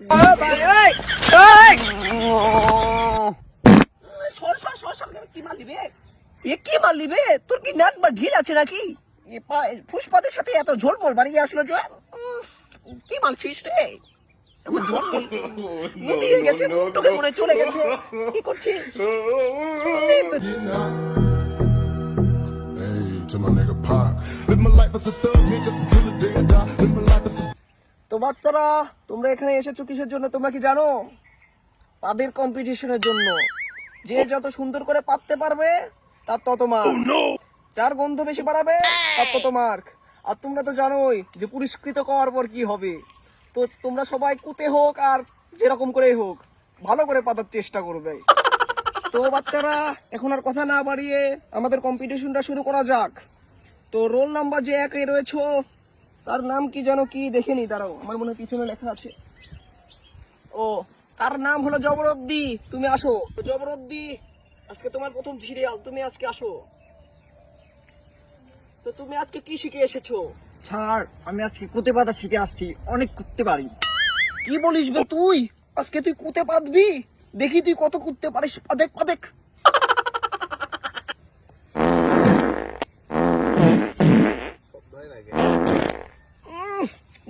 কি মারলি বে? তোর কি নাক বা ঢিল আছে নাকি? ফুসপাতের সাথে এত ঝোল মোল বাড়িয়ে আসলো যে কি মারছিস রে? গেছে মুখটুকে মনে চলে গেছে। কি করছিস? তো বাচ্চারা, তোমরা এখানে এসেছো কিসের জন্য তোমরা কি জানো? পাদের কম্পিটিশনের জন্য। যে যত সুন্দর করে পাততে পারবে তার তত মার্ক। যার গন্ধ বেশি বাড়াবে তার তত মার্ক। আর তোমরা তো জানোই যে পুরস্কৃত করার পর কি হবে। তো তোমরা সবাই কুতে হোক আর যেরকম করেই হোক ভালো করে পাতার চেষ্টা করবে। তো বাচ্চারা, এখন আর কথা না বাড়িয়ে আমাদের কম্পিটিশনটা শুরু করা যাক। তো রোল নাম্বার যে 1 এ রয়েছে তার নাম কি জানো? কি দেখে নি, দাঁড়াও, আমার মনে পিছনে লেখা আছে। ও, তার নাম হলো জবরদ্দি। তুমি আসো। জবরদ্দি, আজকে তোমার প্রথম সিরিয়াল, তুমি আজকে আসো। তো তুমি আজকে কি শিখে এসেছো? স্যার, আমি আজকে কুতে পাতা শিখে আসছি, অনেক কুদতে পারি। কি বলিস বে তুই? আজকে তুই কুতে পাতবি? দেখি তুই কত কুদতে পারিস। পাদেক পাদেক।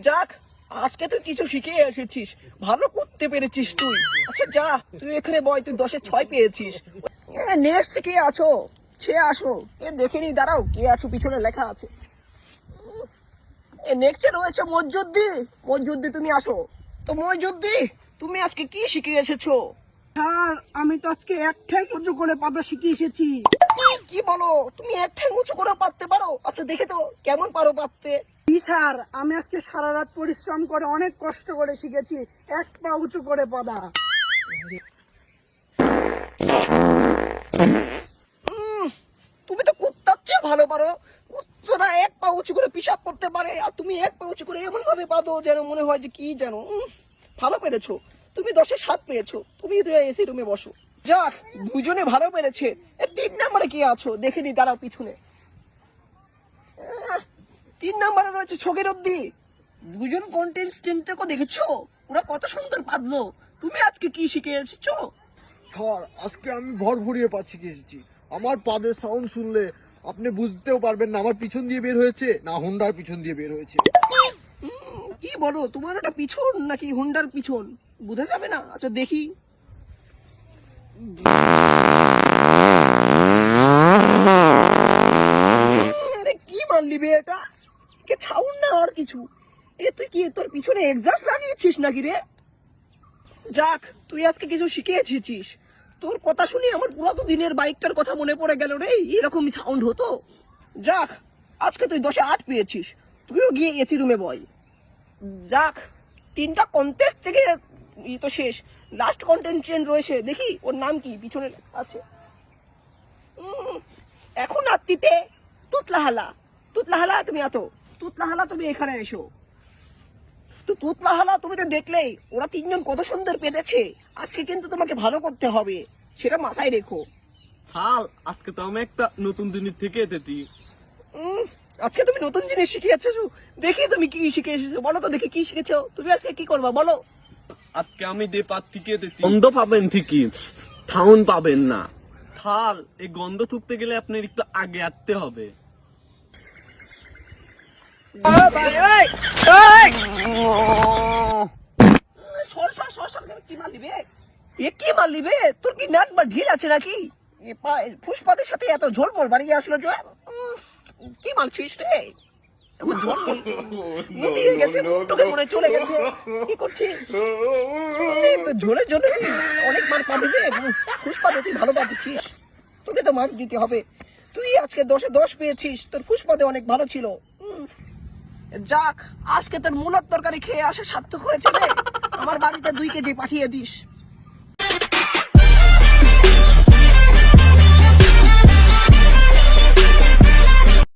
যাক, আজকে তুই কিছু শিখে এসেছিস, ভালো করতে পেরেছিস তুই। আচ্ছা যা, তুই এখানে বয়, তুই 10-এ 6 পেয়েছিস। নেক্সট কে আছো? সে আসো। দেখে নি, দাঁড়াও, কে আছো পিছনে লেখা আছে। নেক্সটে রয়েছে মইজুদ্দি। মইজুদ্দি, তুমি আসো। তো মইজুদ্দি, তুমি আজকে কি শিখে এসেছো? স্যার, আমি তো আজকে এক ঠ্যাং উঁচু করে পাতা শিখে এসেছি। কি বলো? তুমি এক ঠ্যাং উঁচু করে পাততে পারো? আচ্ছা দেখে তো কেমন পারো পাততে। স্যার, আমি আজকে সারা রাত পরিশ্রম করে অনেক কষ্ট করে শিখেছি এক পা উঁচু করে পাতা। তুমি তো কুত্তার চেয়ে ভালো পারো। কুত্তারা এক পা উঁচু করে পিশাব করতে পারে, আর তুমি এক পা উঁচু করে এমন ভাবে পাতো যেন মনে হয় যে কি যেন। ভালো পেরেছো। তুমি 10-এ 7 পেয়েছো। তুমি এসি রুমে বসো। যাক, দুজনে ভালো পেরেছে। 3 নম্বরে কি আছো দেখে নি, দাঁড়াও পিছনে। 3 নম্বরে রয়েছে ছগিরদ্দি। দুজন কন্টেস্টেন্টকে দেখেছো? ওরা কত সুন্দর পাতলো। তুমি আজকে কি শিখে এসেছো? স্যার, আজকে আমি ভর ভরিয়ে পা শিখে এসেছি। আমার পাদের সাউন্ড শুনলে আপনি বুঝতেও পারবেন না আমার পিছন দিয়ে বের হয়েছে না হুন্ডার পিছন দিয়ে বের হয়েছে। কি বলো? তোমার একটা পিছন নাকি হুন্ডার পিছন? বোঝা যাবে না। আচ্ছা দেখি। আরে কি মারলি বে এটা? কে ছাউন না আর কিছু? তুই কি তোর পিছনে এক্সস্ট লাগিয়েছিস নাকি রে? যাক, তুই আজকে কিছু শিখে এসেছিস। তোর কথা শুনে আমার পুরাতো দিনের বাইকটার কথা মনে পড়ে গেল রে। এরকমই সাউন্ড হতো। যাক, আজকে তুই 10-এ 8 পেয়েছিস। তুইও গিয়ে এসি রুমে বয়। যাক, 3টা কন্টেস্ট থেকে তো শেষ। লাস্ট কন্টেস্টেন্ট রয়েছে, দেখি ওর নাম কি পিছনে আছে। এখন আত্মিতে তুতলাহালা। তুতলাহালা, তুমি আতো। তুতলাহালা, তুমি এখানে এসো। তো তুতলাহালা, তুমি তো দেখলেই ওরা 3জন কত সুন্দর পেতেছে। আজকে কিন্তু তোমাকে ভালো করতে হবে, সেটা মাথায় রেখো। হাল, আজকে তো আমি একটা নতুন জিনিস থেকে এসেছি। আজকে তুমি নতুন জিনিস শিখে এসেছো। দেখি তুমি কি শিখে এসেছো, বলো তো দেখি কি শিখেছো। তুমি আজকে কি করবা বলো? আজকে আমি যে পাত থেকে এসেছি, গন্ধ পাবেন ঠিকই, থাউন পাবেন না। থাল, এই গন্ধ থুকতে গেলে আপনার একটু আগে আসতে হবে। কি মারলি বে? কি মারলি বে? তোর কি নাক বা ঢিল আছে নাকি? ফুসপাতের সাথে এত ঝোল মোল বাড়িয়ে আসলো যে কি মারছিস রে? গেছে মুখটুকে মনে চলে গেছে। কি করছিস? ঝোলের জন্য অনেক মার পাবি রে। ফুসপাতে তুই ভালো পাচ্ছিস, তোকে তো মার দিতে হবে। তুই আজকে 10-এ 10 পেয়েছিস, তোর ফুসপাতে অনেক ভালো ছিল। যাক, আজকে তোর মুলার তরকারি খেয়ে আসা সার্থক হয়েছে রে। আমার বাড়িতে 2 কেজি পাঠিয়ে দিস।